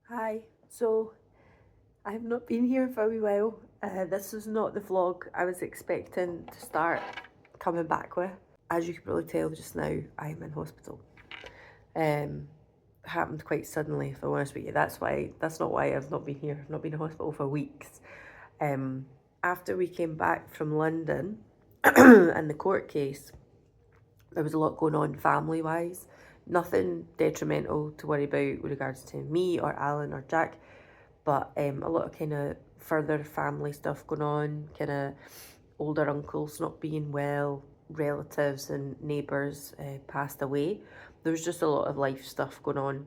Hi, so I have not been here for a wee while. This is not the vlog I was expecting to start coming back with. As you can probably tell just now, I am in hospital. Happened quite suddenly, if I'm honest with you. That's not why I've not been here. I've not been in hospital for weeks. After we came back from London and the court case, there was a lot going on family-wise. Nothing detrimental to worry about with regards to me or Alan or Jack, but a lot of kind of further family stuff going on, kind of older uncles not being well, relatives and neighbours passed away. There was just a lot of life stuff going on.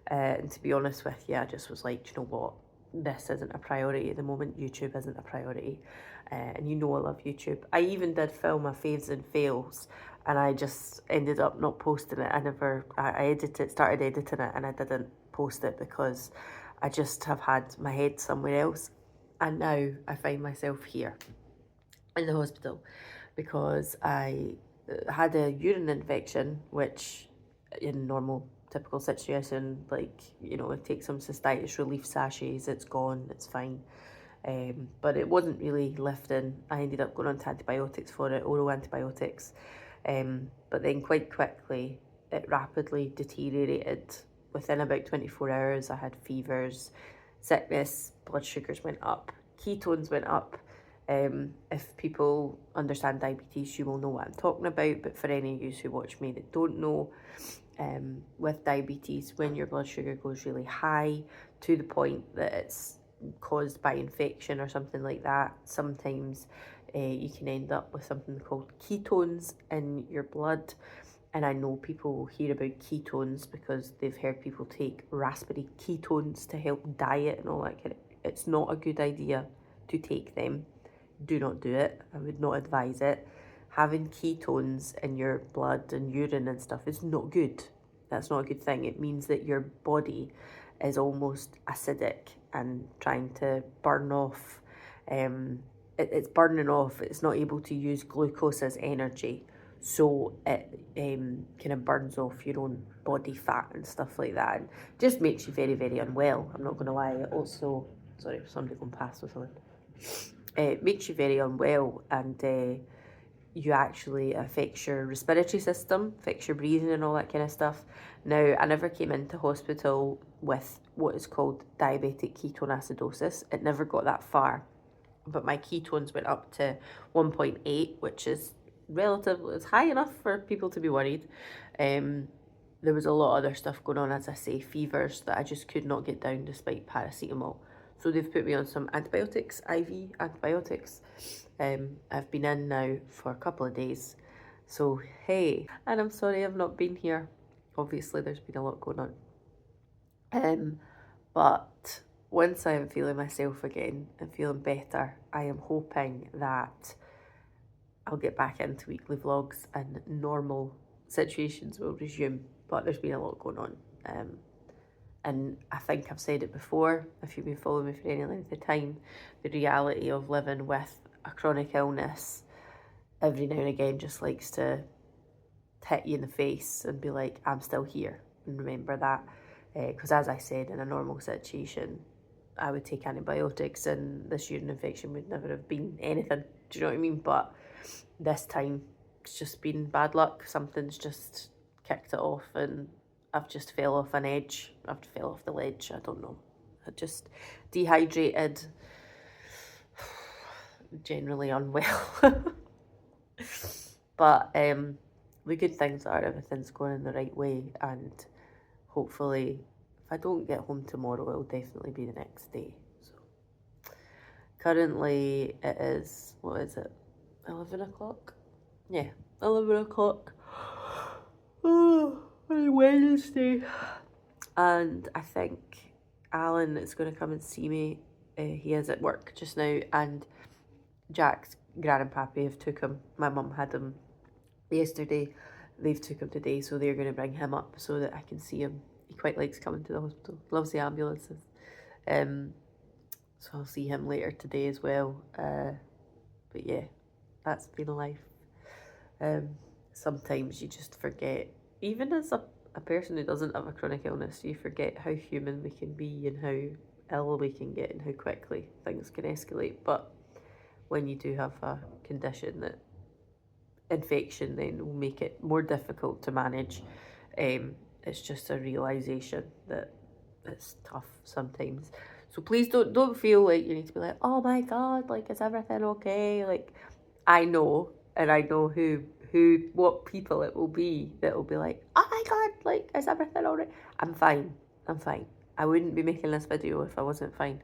And to be honest with you, I just was like, you know what? This isn't a priority at the moment. YouTube isn't a priority. And you know I love YouTube. I even did film my faves and fails, and I just ended up not posting it. I started editing it, and I didn't post it because I just have had my head somewhere else. And now I find myself here in the hospital because I had a urine infection, which in normal typical situation, like, you know, it takes some cystitis relief sachets, it's gone, it's fine. But it wasn't really lifting. I ended up going on to antibiotics for it, oral antibiotics. But then quite quickly, it rapidly deteriorated. Within about 24 hours, I had fevers, sickness, blood sugars went up, ketones went up. If people understand diabetes, you will know what I'm talking about. But for any of you who watch me that don't know, with diabetes, when your blood sugar goes really high to the point that it's caused by infection or something like that, sometimes you can end up with something called ketones in your blood. And I know people hear about ketones because they've heard people take raspberry ketones to help diet and all that kind of. It's not a good idea to take them. Do not do it. I would not advise it. Having ketones in your blood and urine and stuff is not good. That's not a good thing. It means that your body is almost acidic and trying to burn off. It's burning off. It's not able to use glucose as energy. So it kind of burns off your own body fat and stuff like that. And just makes you very, very unwell. I'm not going to lie. It also, sorry, somebody going past or something. It makes you very unwell, and you actually affects your respiratory system, affects your breathing and all that kind of stuff. Now, I never came into hospital with what is called diabetic ketoacidosis. It never got that far, but my ketones went up to 1.8, which is relatively, it's high enough for people to be worried. There was a lot of other stuff going on, as I say, fevers that I just could not get down despite paracetamol. So they've put me on some antibiotics, IV antibiotics. I've been in now for a couple of days. So, hey, and I'm sorry I've not been here. Obviously, there's been a lot going on. But once I am feeling myself again and feeling better, I am hoping that I'll get back into weekly vlogs and normal situations will resume. But there's been a lot going on. And I think I've said it before, if you've been following me for any length of time, the reality of living with a chronic illness every now and again just likes to hit you in the face and be like, I'm still here. And remember that. Because as I said, in a normal situation, I would take antibiotics and this urine infection would never have been anything. Do you know what I mean? But this time, it's just been bad luck. Something's just kicked it off and I've just fell off an edge. I've fell off the ledge. I don't know. I just dehydrated, generally unwell. But the good things are everything's going in the right way, and hopefully, if I don't get home tomorrow, it'll definitely be the next day. So currently, it is, what is it? 11 o'clock? Yeah, 11 o'clock. Oh, on Wednesday. And I think Alan is going to come and see me. He is at work just now, and Jack's gran and pappy have took him. My mum had him yesterday. They've took him today, so they're going to bring him up so that I can see him. He quite likes coming to the hospital. Loves the ambulances. So I'll see him later today as well. But yeah, that's been life. Sometimes you just forget, even as a person who doesn't have a chronic illness, you forget how human we can be and how ill we can get and how quickly things can escalate. But when you do have a condition that infection then will make it more difficult to manage, it's just a realisation that it's tough sometimes. So please don't feel like you need to be like, oh my god, like, is everything okay? Like, I know, and I know what people it will be that will be like, oh my god, like, is everything alright? I'm fine. I wouldn't be making this video if I wasn't fine.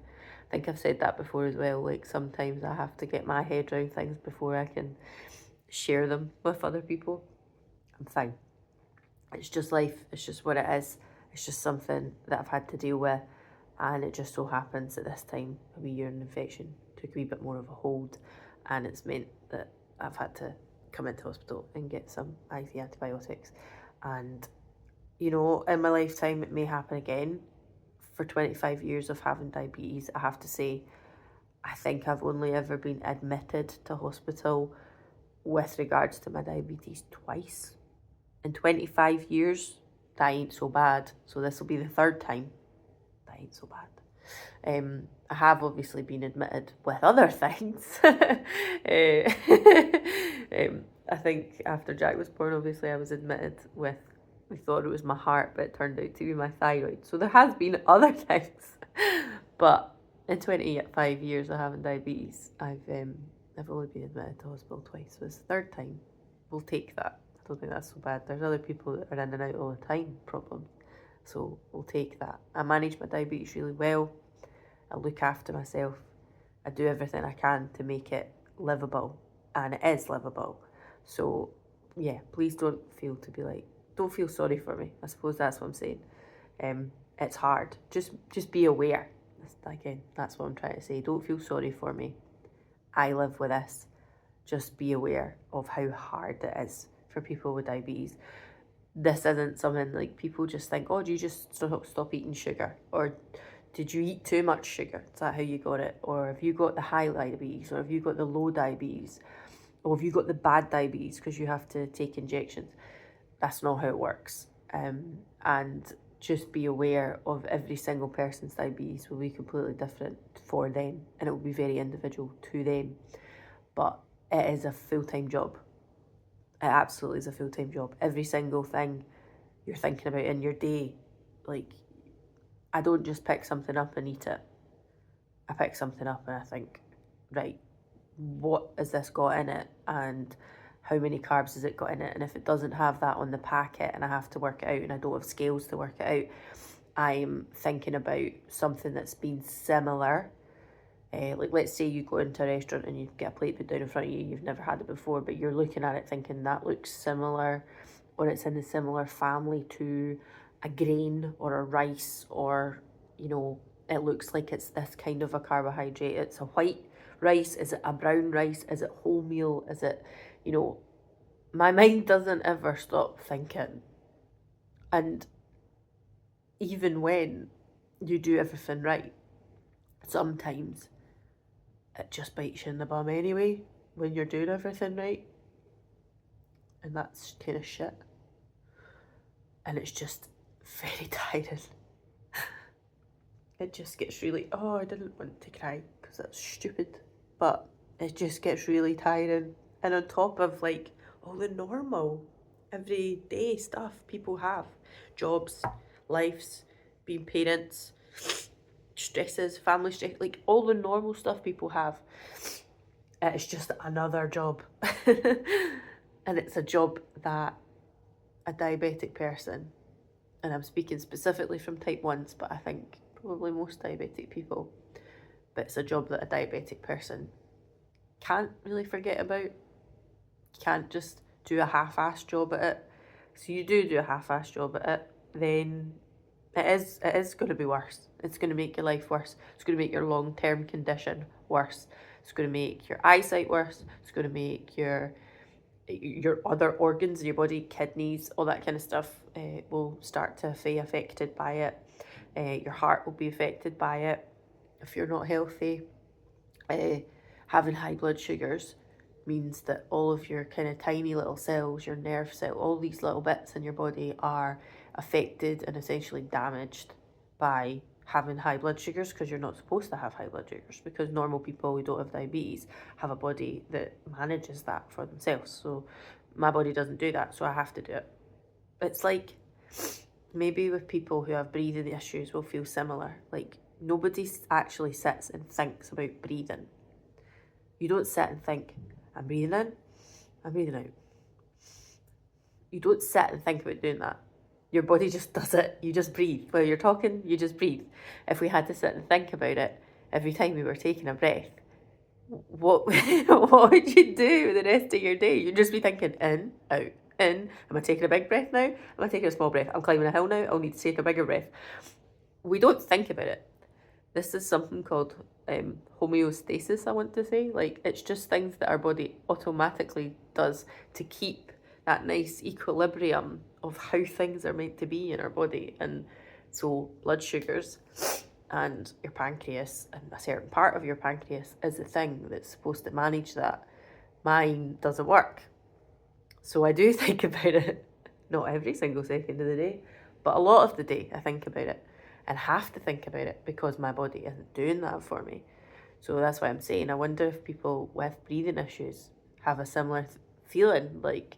I think I've said that before as well. Like, sometimes I have to get my head around things before I can share them with other people. I'm fine. It's just life. It's just what it is. It's just something that I've had to deal with, and it just so happens that this time a wee urine infection took a wee bit more of a hold, and it's meant that I've had to come into hospital and get some IV antibiotics. And, you know, in my lifetime it may happen again. For 25 years of having diabetes, I have to say, I think I've only ever been admitted to hospital with regards to my diabetes twice. In 25 years, that ain't so bad. So this will be the third time. That ain't so bad. I have obviously been admitted with other things. I think after Jack was born, obviously I was admitted with, we thought it was my heart, but it turned out to be my thyroid. So there has been other things. But in 25 years of having diabetes, I've only been admitted to hospital twice. So it's the third time. We'll take that. I don't think that's so bad. There's other people that are in and out all the time, problems. So we'll take that. I manage my diabetes really well. I look after myself. I do everything I can to make it livable. And it is livable. So yeah, please don't feel sorry for me. I suppose that's what I'm saying. It's hard. Just be aware. Again, that's what I'm trying to say. Don't feel sorry for me. I live with this. Just be aware of how hard it is for people with diabetes. This isn't something like people just think, oh, do you just stop eating sugar? Or did you eat too much sugar? Is that how you got it? Or have you got the high diabetes? Or have you got the low diabetes? Or have you got the bad diabetes because you have to take injections? That's not how it works. And just be aware of every single person's diabetes will be completely different for them, and it will be very individual to them. But it is a full-time job. It absolutely is a full-time job. Every single thing you're thinking about in your day, like, I don't just pick something up and eat it. I pick something up and I think, right, what has this got in it? And how many carbs has it got in it? And if it doesn't have that on the packet and I have to work it out and I don't have scales to work it out, I'm thinking about something that's been similar. Like, let's say you go into a restaurant and you get a plate put down in front of you, you've never had it before, but you're looking at it thinking that looks similar, or it's in a similar family to a grain or a rice, or, you know, it looks like it's this kind of a carbohydrate. It's a white rice. Is it a brown rice? Is it wholemeal? Is it, you know, my mind doesn't ever stop thinking. And even when you do everything right, sometimes it just bites you in the bum anyway when you're doing everything right. And that's kind of shit. And it's just very tiring. It just gets really, I didn't want to cry because that's stupid. But it just gets really tiring. And on top of, like, all the normal, everyday stuff people have. Jobs, lives, being parents, stresses, family stress, like all the normal stuff people have. It's just another job. And it's a job that a diabetic person, and I'm speaking specifically from type 1s, but I think probably most diabetic people, but it's a job that a diabetic person can't really forget about. You can't just do a half-assed job at it. So you do a half-assed job at it, then it is going to be worse. It's going to make your life worse. It's going to make your long-term condition worse. It's going to make your eyesight worse. It's going to make your other organs in your body, kidneys, all that kind of stuff will start to be affected by it. Your heart will be affected by it if you're not healthy. Having high blood sugars means that all of your kind of tiny little cells, your nerve cell, all these little bits in your body are affected and essentially damaged by having high blood sugars, because you're not supposed to have high blood sugars, because normal people who don't have diabetes have a body that manages that for themselves. So my body doesn't do that, so I have to do it. It's like, maybe with people who have breathing issues will feel similar. Like, nobody actually sits and thinks about breathing. You don't sit and think, I'm breathing in, I'm breathing out. You don't sit and think about doing that. Your body just does it. You just breathe. While you're talking, you just breathe. If we had to sit and think about it every time we were taking a breath, what what would you do the rest of your day? You'd just be thinking, in, out, in. Am I taking a big breath now? Am I taking a small breath? I'm climbing a hill now. I'll need to take a bigger breath. We don't think about it. This is something called homeostasis, I want to say. Like, it's just things that our body automatically does to keep that nice equilibrium of how things are meant to be in our body. And so blood sugars and your pancreas, and a certain part of your pancreas is the thing that's supposed to manage that. Mine doesn't work. So I do think about it, not every single second of the day, but a lot of the day I think about it, and have to think about it because my body isn't doing that for me. So that's why I'm saying, I wonder if people with breathing issues have a similar feeling. Like,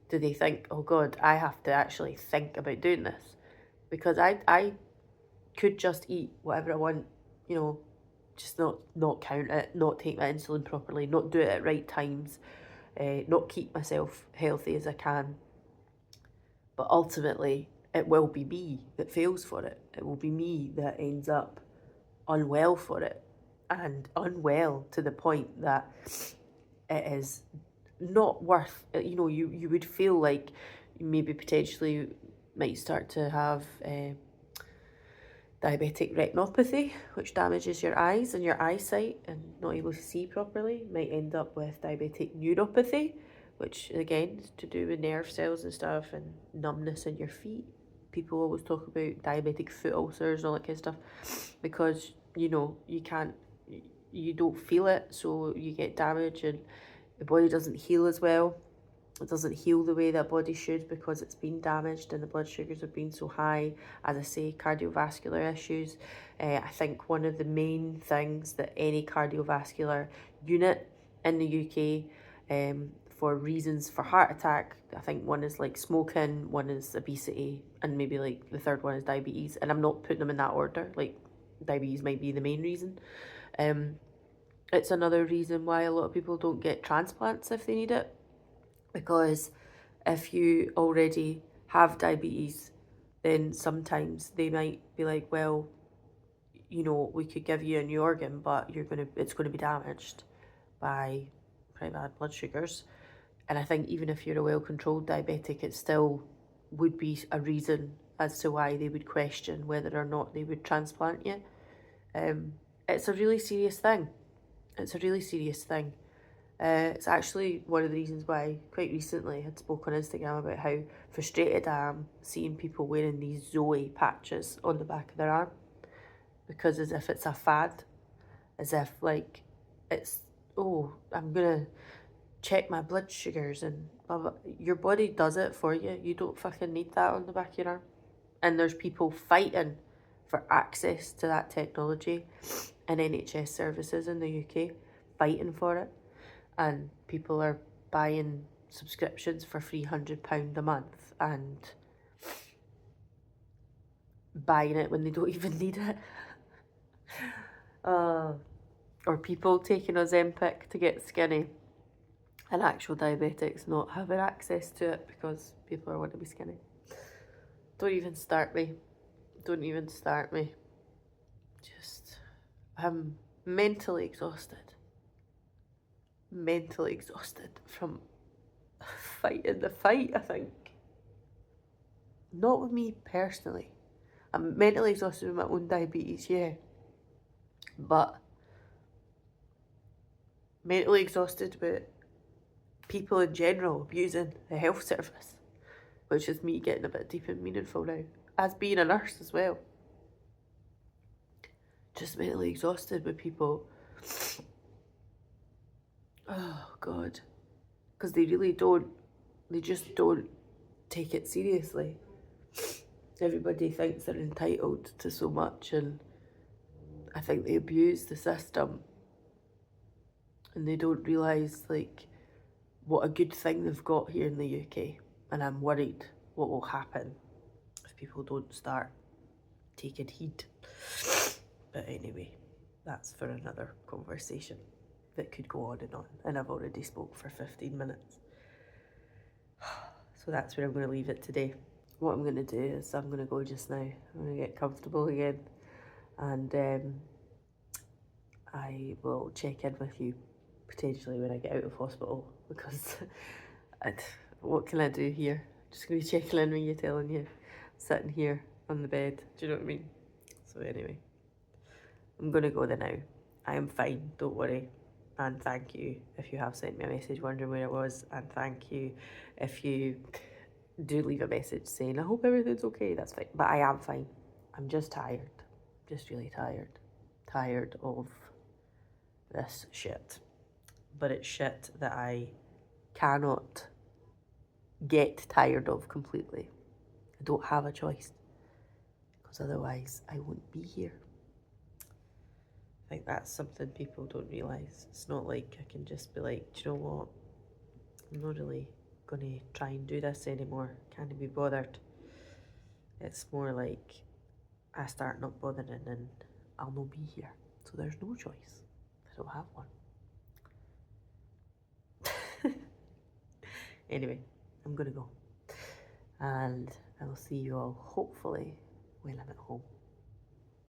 do they think, oh God, I have to actually think about doing this? Because I could just eat whatever I want, you know, just not count it, not take my insulin properly, not do it at right times, not keep myself healthy as I can. But ultimately, it will be me that fails for it. It will be me that ends up unwell for it, and unwell to the point that it is not worth, you know, you would feel like you maybe potentially might start to have diabetic retinopathy, which damages your eyes and your eyesight and not able to see properly. Might end up with diabetic neuropathy, which again is to do with nerve cells and stuff, and numbness in your feet. People always talk about diabetic foot ulcers and all that kind of stuff, because, you know, you don't feel it, so you get damage, and the body doesn't heal as well. It doesn't heal the way that body should because it's been damaged and the blood sugars have been so high. As I say, cardiovascular issues. I think one of the main things that any cardiovascular unit in the UK, for reasons for heart attack, I think one is like smoking, one is obesity, and maybe like the third one is diabetes. And I'm not putting them in that order. Like, diabetes might be the main reason. It's another reason why a lot of people don't get transplants if they need it. Because if you already have diabetes, then sometimes they might be like, well, you know, we could give you a new organ, but it's gonna be damaged by pretty bad blood sugars. And I think even if you're a well-controlled diabetic, it still would be a reason as to why they would question whether or not they would transplant you. It's a really serious thing. It's a really serious thing. It's actually one of the reasons why quite recently I had spoke on Instagram about how frustrated I am seeing people wearing these Zoe patches on the back of their arm, because as if it's a fad, as if like it's, oh, I'm gonna check my blood sugars and blah, blah. Your body does it for you. You don't fucking need that on the back of your arm. And there's people fighting for access to that technology in NHS services in the UK, fighting for it. And people are buying subscriptions for £300 a month and buying it when they don't even need it. Or people taking Ozempic to get skinny, and actual diabetics not having access to it because people want to be skinny. Don't even start me. Don't even start me. Just, I'm mentally exhausted. Mentally exhausted from fighting the fight, I think. Not with me personally. I'm mentally exhausted with my own diabetes, yeah. But mentally exhausted with people in general abusing the health service, which is me getting a bit deep and meaningful now, as being a nurse as well. Just mentally exhausted with people. Oh God, because they just don't take it seriously. Everybody thinks they're entitled to so much, and I think they abuse the system, and they don't realise like what a good thing they've got here in the UK. And I'm worried what will happen if people don't start taking heed. But anyway, that's for another conversation that could go on, and I've already spoke for 15 minutes. So that's where I'm going to leave it today. What I'm going to do is I'm going to go just now. I'm going to get comfortable again, and I will check in with you potentially when I get out of hospital, because what can I do here? Just going to be checking in with you, telling you, sitting here on the bed. Do you know what I mean? So anyway, I'm going to go there now. I am fine, don't worry. And thank you if you have sent me a message wondering where I was. And thank you if you do leave a message saying, I hope everything's okay. That's fine. But I am fine. I'm just tired. Just really tired. Tired of this shit. But it's shit that I cannot get tired of completely. I don't have a choice, because otherwise I wouldn't be here. I think that's something people don't realise. It's not like I can just be like, do you know what? I'm not really going to try and do this anymore. Can't be bothered. It's more like I start not bothering and I'll not be here. So there's no choice. I don't have one. Anyway, I'm going to go. And I will see you all hopefully when I'm at home.